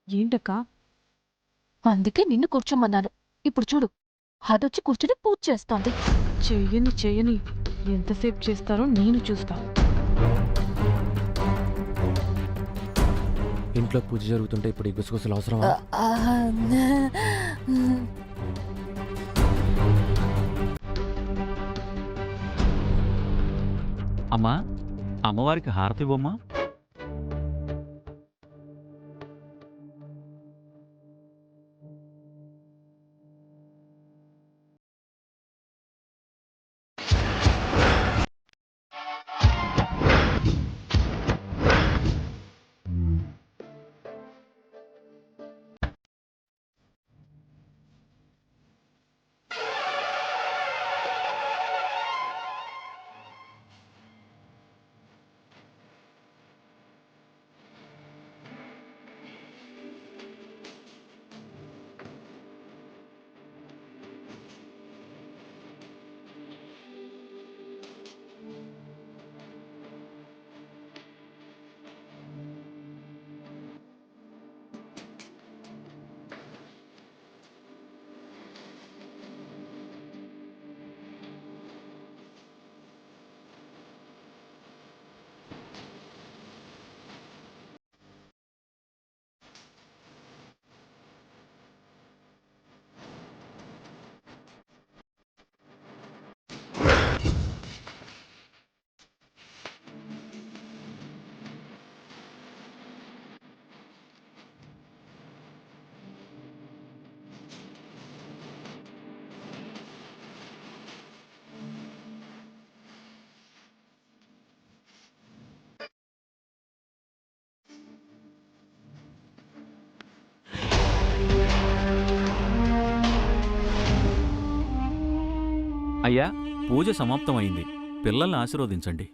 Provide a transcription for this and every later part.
ఏంటక్కా? అందుకే నిన్ను కూర్చోమన్నాను. ఇప్పుడు చూడు, అదొచ్చి కూర్చుని పూజ చేస్తోంది. చెయ్యని ఎంతసేపు చేస్తారో నేను చూస్తా. ఇంట్లో పూజ జరుగుతుంటే ఇప్పుడు ఈ గుసగుసలు అవసరమా? అమ్మా, అమ్మవారికి హారతి ఇవ్వమ్మా. అయ్యా, పూజ సమాప్తమైంది. పిల్లల్ని ఆశీర్వదించండి.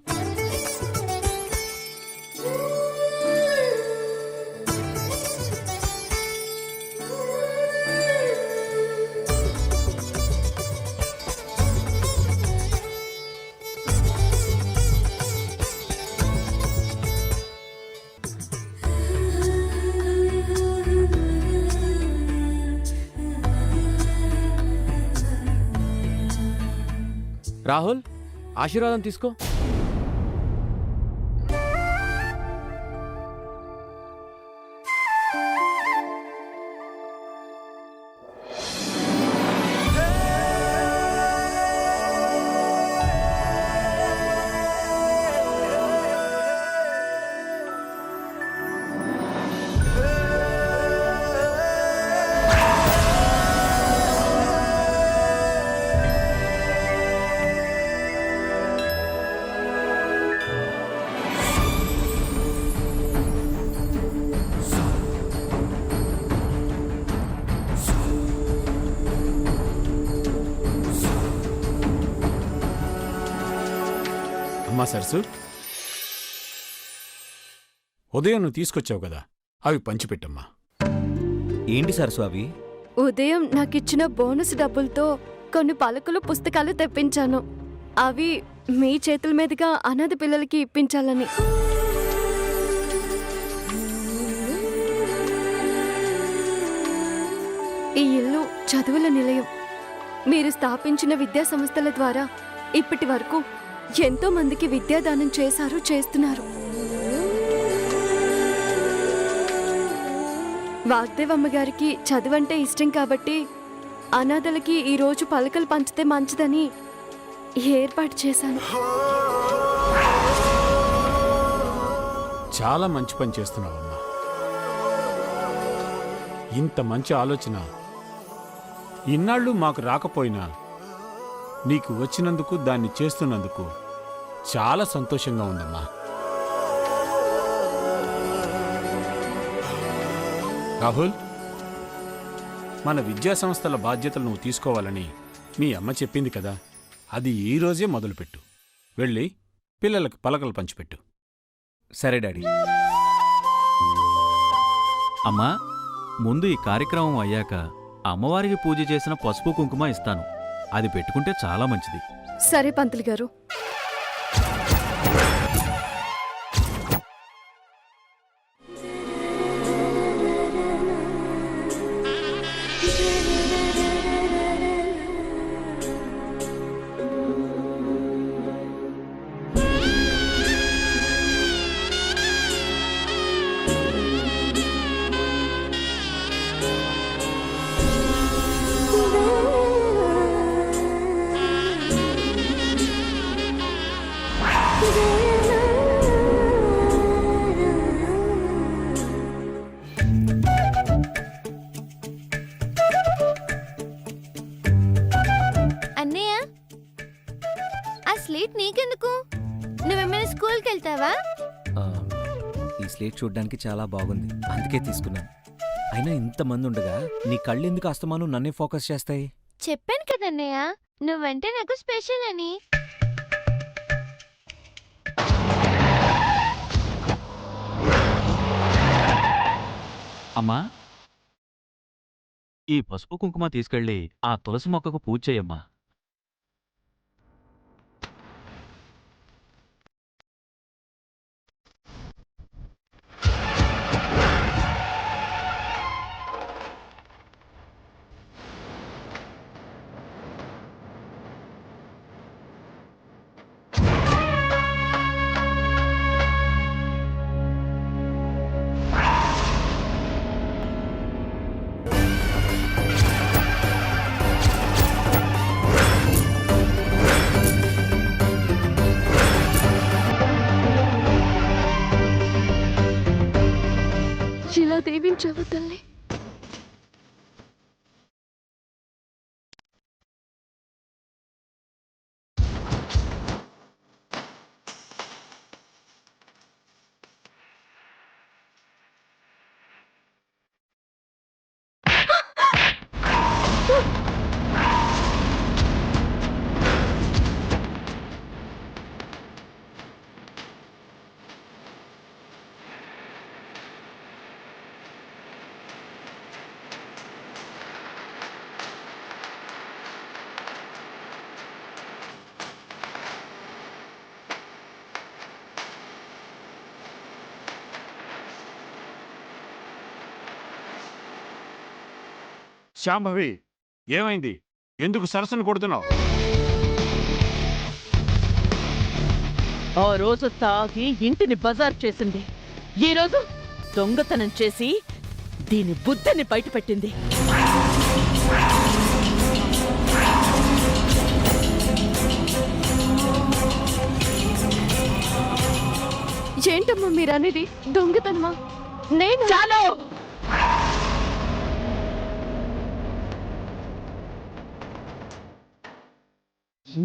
రాహుల్, ఆశీర్వాదం తీసుకో. అమ్మా సరసు, ఉదయం నువ్వు తీసుకొచ్చావు కదా, అవి పంచిపెట్టమ్మా. ఏంటి సరసు అవి? ఉదయం నాకిచ్చిన బోనస్ డబ్బులతో కొన్ని పలకలు పుస్తకాలు తెప్పించాను. అవి మీ చేతుల మీదుగా అనాథ పిల్లలకి ఇప్పించాలని. ఈ ఇల్లు చదువుల నిలయం. మీరు స్థాపించిన విద్యా సంస్థల ద్వారా ఇప్పటి వరకు ఎంతో మందికి విద్యాదానం చేశారు, చేస్తున్నారు. వాగ్దేవమ్మ గారికి చదువంటే ఇష్టం కాబట్టి అనాథలకి ఈరోజు పలకలు పంచితే మంచిదని ఏర్పాటు చేశాను. చాలా మంచి పని చేస్తున్నావమ్మా. ఇంత మంచి ఆలోచన ఇన్నాళ్ళు మాకు రాకపోయినా నీకు వచ్చినందుకు, దాన్ని చేస్తున్నందుకు చాలా సంతోషంగా ఉందమ్మా. రాహుల్, మన విద్యా సంస్థల బాధ్యతలు నువ్వు తీసుకోవాలని మీ అమ్మ చెప్పింది కదా, అది ఈరోజే మొదలుపెట్టు. వెళ్ళి పిల్లలకు పలకలు పంచిపెట్టు. సరే డాడీ. అమ్మా, ముందు ఈ కార్యక్రమం అయ్యాక అమ్మవారికి పూజ చేసిన పసుపు కుంకుమ ఇస్తాను. అది పెట్టుకుంటే చాలా మంచిది. సరే పంతులు గారు. స్లేట్ నీకెందుకు? నువ్వేమైనా స్కూల్కి వెళ్తావా? ఆ, ఈ స్లేట్ చూడ్డానికి చాలా బాగుంది, అందుకే తీసుకున్నాను. అయినా ఇంతమంది ఉండగా నీ కళ్ళు ఎందుకు అస్తమానం నన్నే ఫోకస్ చేస్తాయి? చెప్పాను కదన్నయ్య, నువ్వంటే నాకు స్పెషల్ అని. అమ్మా, ఈ పసుపు కుంకుమ తీసుకెళ్ళి ఆ తులసి మొక్కకు పూజ చేయమ్మా. ఇలా దీవించవు తల్లి. శాంభవి, ఏమైంది? ఎందుకు సరస్సును కొడుతున్నావు? ఆ రోజు తాగి ఇంటిని బజార్ చేసింది. ఈరోజు దొంగతనం చేసి దీని బుద్ధిని బయటపెట్టింది. ఏంటమ్మా మీరనేది? దొంగతనమా? నేను చాలు!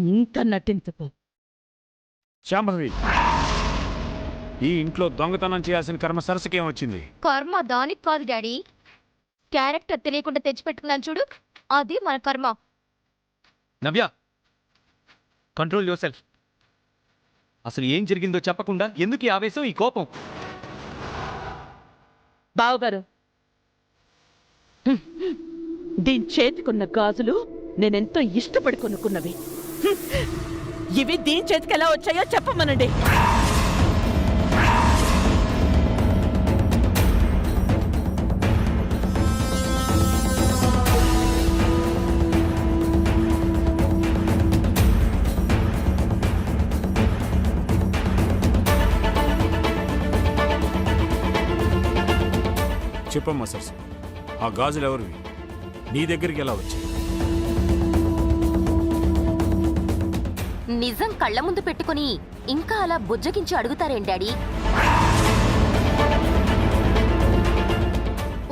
ఇంకా నటించకు. శాంభవి, ఈ ఇంట్లో దొంగతనం చేయాల్సిన కర్మ సరస్సుకేం వచ్చింది? కర్మ దానికి కాదు డాడీ, క్యారెక్టర్ తెలియకుండా తెచ్చిపెట్టుకున్నాను చూడు, అది మన కర్మ. నవ్య, కంట్రోల్ యువర్ సెల్ఫ్. అసలు ఏం జరిగిందో చెప్పకుండా ఎందుకు ఈ ఆవేశం, ఈ కోపం? బావగారు, దీని చేతికున్న గాజులు నేనెంతో ఇష్టపడి కొనుక్కున్నవి. ఇవి దీని చేతికి ఎలా వచ్చాయో చెప్పమనండి. చెప్పమ్మా సరస్సు, ఆ గాజులు ఎవరివి? నీ దగ్గరికి ఎలా వచ్చాయి? నిజం కళ్ళ ముందు పెట్టుకుని ఇంకా అలా బుజ్జగించి అడుగుతారేం డాడీ?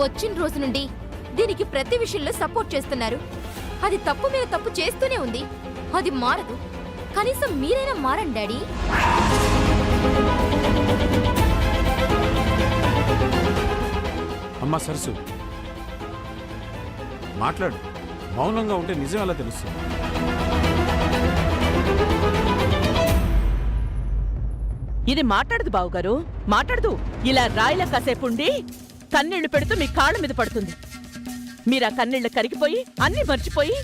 వచ్చిన రోజు నుండి దీనికి ప్రతి విషయంలో సపోర్ట్ చేస్తున్నారు. అది తప్పు మీద తప్పు చేస్తూనే ఉంది. అది మారదు. కనీసం మీరైనా మారండి డాడీ. అమ్మా సరస్సు, మాట్లాడు. మౌనంగా ఉంటే నిజం ఎలా తెలుస్తుంది? ఇది మాట్లాడదు బావగారు, మాట్లాడదు. ఇలా రాయిలా కాసేపుండి కన్నీళ్లు పెడుతూ మీ కాళ్ళ మీద పడుతుంది. మీరా కన్నీళ్లు కరిగిపోయి అన్నీ మర్చిపోయి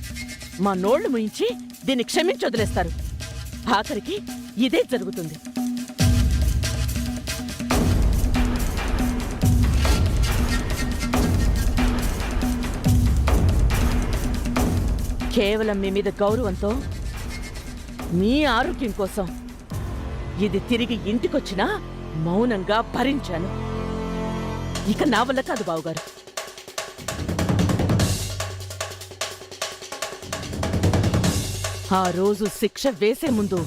మా నోళ్లు ముయించి దీన్ని క్షమించి వదిలేస్తారు. ఆఖరికి ఇదే జరుగుతుంది. కేవలం మీ మీద గౌరవంతో, మీ ఆరోగ్యం కోసం ఇది తిరిగి ఇంటికొచ్చినా మౌనంగా భరించాను. ఇక నా వల్ల కాదు బావగారు. ఆ రోజు శిక్ష వేసే ముందు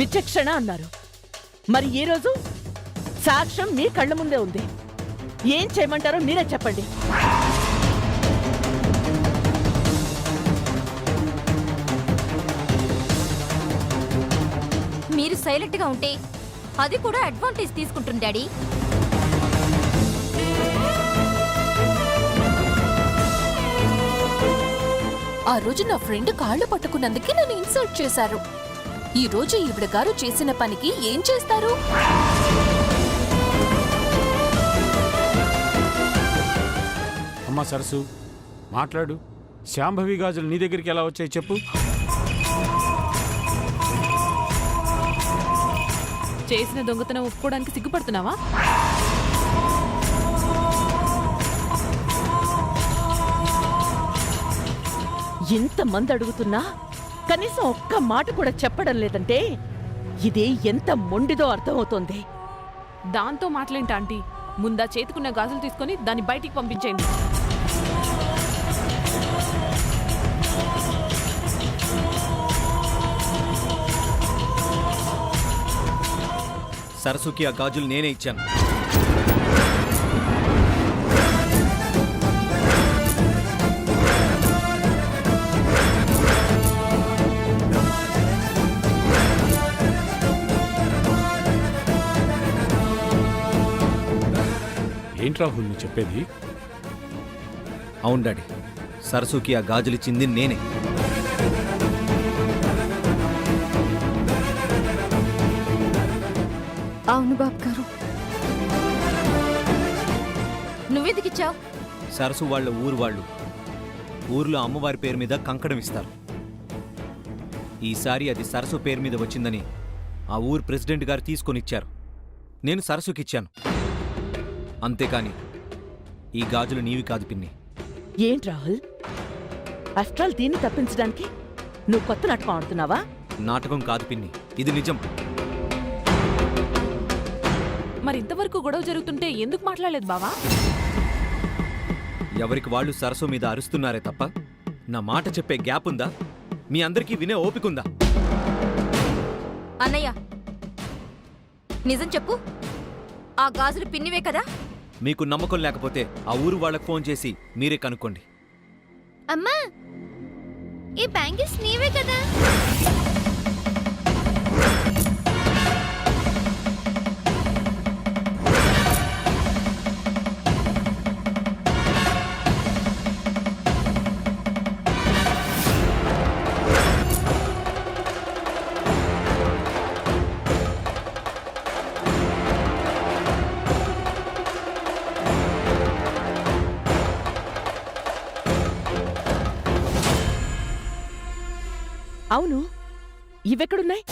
విచక్షణ అన్నారు. మరి ఈ రోజు సాక్ష్యం మీ కళ్ళ ముందే ఉంది. ఏం చేయమంటారో మీరే చెప్పండి. సైలెంట్ గా ఉంటే అది కూడా అడ్వాంటేజ్ తీసుకుంటుంది డాడీ. ఆ రోజు నా ఫ్రెండ్ కాళ్ళు పట్టుకున్నందుకే నన్ను ఇన్సల్ట్ చేశారు. ఈ రోజు ఈవిడ గారు చేసిన పనికి ఏం చేస్తారు? అమ్మా సరసు మాట్లాడు. శాంభవి గాజులు నీ దగ్గరికి ఎలా వచ్చాయి చెప్పు. చేసిన దొంగతనం ఒప్పుకోవడానికి సిగ్గుపడుతున్నావా? ఇంతమంది అడుగుతున్నా కనీసం ఒక్క మాట కూడా చెప్పడం లేదంటే ఇది ఎంత మొండిదో అర్థమవుతోంది. దాంతో మాటలేంటి ఆంటీ? ముందా చేతుకున్న గాజులు తీసుకొని దాన్ని బయటికి పంపించేయండి. సరస్సుకి ఆ గాజులు నేనే ఇచ్చాను. ఏంటి రాహుల్ నువ్వు చెప్పేది? అవును డాడీ, సరస్సుకి ఆ గాజులు ఇచ్చింది నేనే. అవును బాబు గారు. నువ్వెందుకిచ్చావు? సరస్సు వాళ్ళ ఊరు వాళ్ళు ఊర్లో అమ్మవారి పేరు మీద కంకణం ఇస్తారు. ఈసారి అది సరస్సు పేరు మీద వచ్చిందని ఆ ఊరు ప్రెసిడెంట్ గారు తీసుకొనిచ్చారు. నేను సరస్సుకిచ్చాను. అంతేకాని ఈ గాజులు నీవి కాదు పిన్ని. ఏంటి రాహుల్, ఆఫ్టర్ ఆల్ దీన్ని తప్పించడానికి నువ్వు కొత్త నాటకం ఆడుతున్నావా? నాటకం కాదు పిన్ని, ఇది నిజం. మరి ఇంతవరకు గొడవ జరుగుతుంటే ఎందుకు మాట్లాడలేదు బావా? ఎవరికి వాళ్ళు సరస్సు మీద అరుస్తున్నారే తప్ప నా మాట చెప్పే గ్యాప్ ఉందా? మీ అందరికీ వినే ఓపికుందా? అన్నయ్య నిజం చెప్పు, ఆ గాజులు పిన్నివే కదా? మీకు నమ్మకం లేకపోతే ఆ ఊరు వాళ్ళకు ఫోన్ చేసి మీరే కనుక్కోండి. అమ్మా, ఈ బ్యాంగిల్స్ నీవే కదా? అవును, ఇవెక్కడున్నాయి?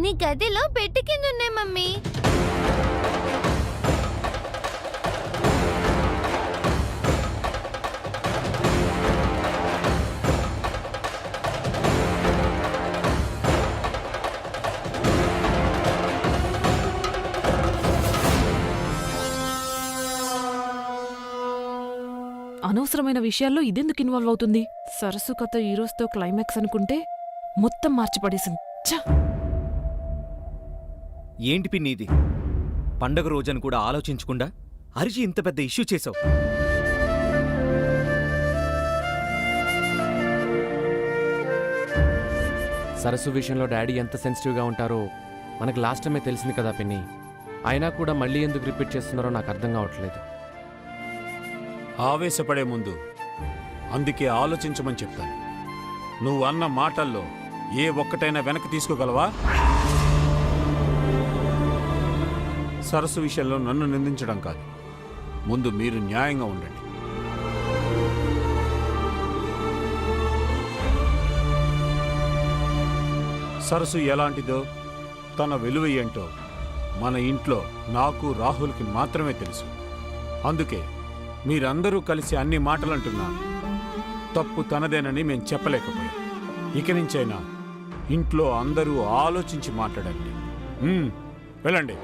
నీ గదిలో పెట్టి కింద ఉన్నాయి మమ్మీ. అనవసరమైన విషయాల్లో ఇదెందుకు ఇన్వాల్వ్ అవుతుంది? సరస్సు కథ ఈ రోజుతో క్లైమాక్స్ అనుకుంటే మొత్తం మార్చిపడేసింది. ఛ! ఏంటి పిన్ని ఇది? పండగ రోజని కూడా ఆలోచించకుండా అరిచి ఇంత పెద్ద ఇష్యూ చేసావు. సరస్సు విషయంలో డాడీ ఎంత సెన్సిటివ్గా ఉంటారో మనకు లాస్ట్ టైమే తెలిసింది కదా పిన్ని. అయినా కూడా మళ్ళీ ఎందుకు రిపీట్ చేస్తున్నారో నాకు అర్థం కావట్లేదు. ఆవేశపడే ముందు అందుకే ఆలోచించమని చెప్తాను. నువ్వు అన్న మాటల్లో ఏ ఒక్కటైనా వెనక్కి తీసుకోగలవా? సరస్సు విషయంలో నన్ను నిందించడం కాదు, ముందు మీరు న్యాయంగా ఉండండి. సరస్సు ఎలాంటిదో, తన విలువ ఏంటో మన ఇంట్లో నాకు రాహుల్కి మాత్రమే తెలుసు. అందుకే మీరందరూ కలిసి అన్ని మాటలంటున్నారు. తప్పు తనదేనని మేం చెప్పలేకపోయాం. ఇక నుంచైనా ఇంట్లో అందరూ ఆలోచించి మాట్లాడండి. వెళ్ళండి.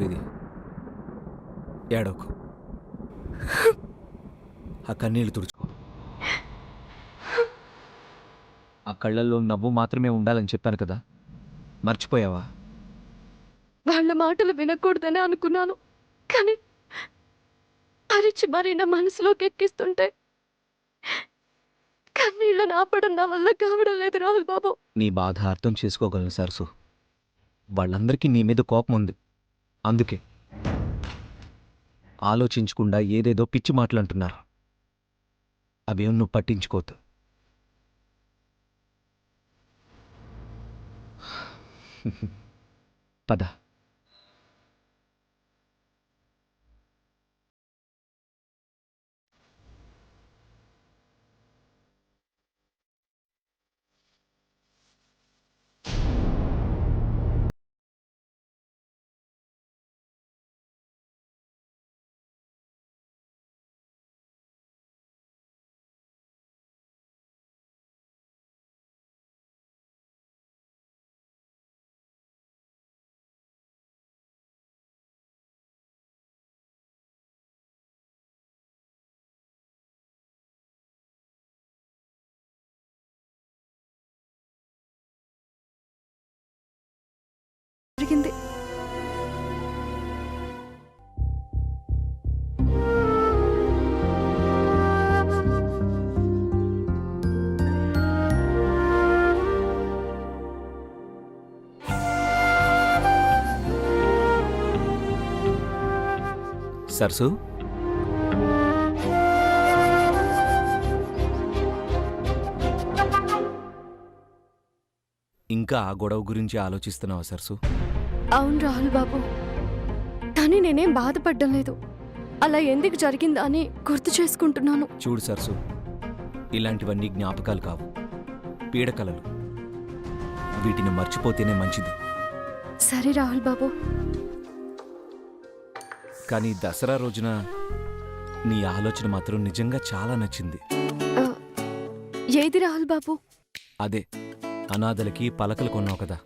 ఇది ఏడోకు. ఆ కన్నీళ్లు తుడుచుకో. ఆ కళ్ళల్లో నవ్వు మాత్రమే ఉండాలని చెప్పాను కదా, మర్చిపోయావా? వాళ్ళ మాటలు వినకూడదని అనుకున్నాను, కానీ అరిచి మరీ నా మనసులోకి ఎక్కిస్తుంటే కన్నీళ్ళని ఆపడం నా వల్ల కావడం లేదు రాహుల్ బాబు. నీ బాధ అర్థం చేసుకోగలను సరసు. వాళ్ళందరికీ నీ మీద కోపం ఉంది, అందుకే ఆలోచించకుండా ఏదేదో పిచ్చి మాటలు అంటున్నారు. అవేం నువ్వు పట్టించుకోవద్దు. పద. జరిగింది. సరసు, ఇంకా ఆ గొడవ గురించి ఆలోచిస్తున్నావా సరసు? అవును రాహుల్ బాబు, కానీ నేనేం బాధపడ్డం లేదు. అలా ఎందుకు జరిగిందా అని గుర్తు చేసుకుంటున్నాను. చూడు సరసు, ఇలాంటివన్నీ జ్ఞాపకాలు కావు, పీడకలలు. వీటిని మర్చిపోతేనే మంచిది. సరే రాహుల్ బాబు. కానీ దసరా రోజున నీ ఆలోచన మాత్రం నిజంగా చాలా నచ్చింది. ఆ, ఏది రాహుల్ బాబు? అదే, అనాథలకి పలకలు కొన్నావు కదా,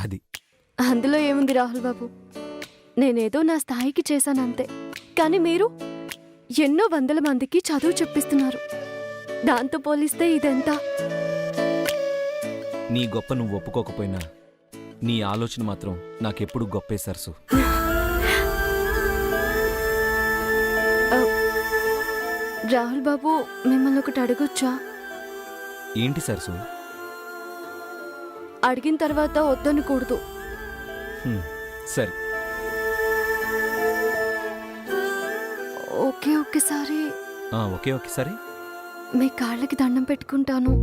అది. అందులో ఏముంది రాహుల్ బాబు, నేనేదో నా స్థాయికి చేశానంతే. కానీ మీరు ఎన్నో వందల మందికి చదువు చెప్పిస్తున్నారు. దాంతో పోలిస్తే ఇదెంత? నీ గొప్ప నువ్వు ఒప్పుకోకపోయినా నీ ఆలోచన మాత్రం నాకెప్పుడు గొప్పే సరసు. రాహుల్ బాబు, మిమ్మల్ని ఒకటి అడగొచ్చా? ఏంటి సరసు? అడిగిన తర్వాత వద్దనకూడదు. సరే. ఒకే ఒక్కసారి ఒకే ఒకేసారి మీ కాళ్ళకి దండం పెట్టుకుంటాను.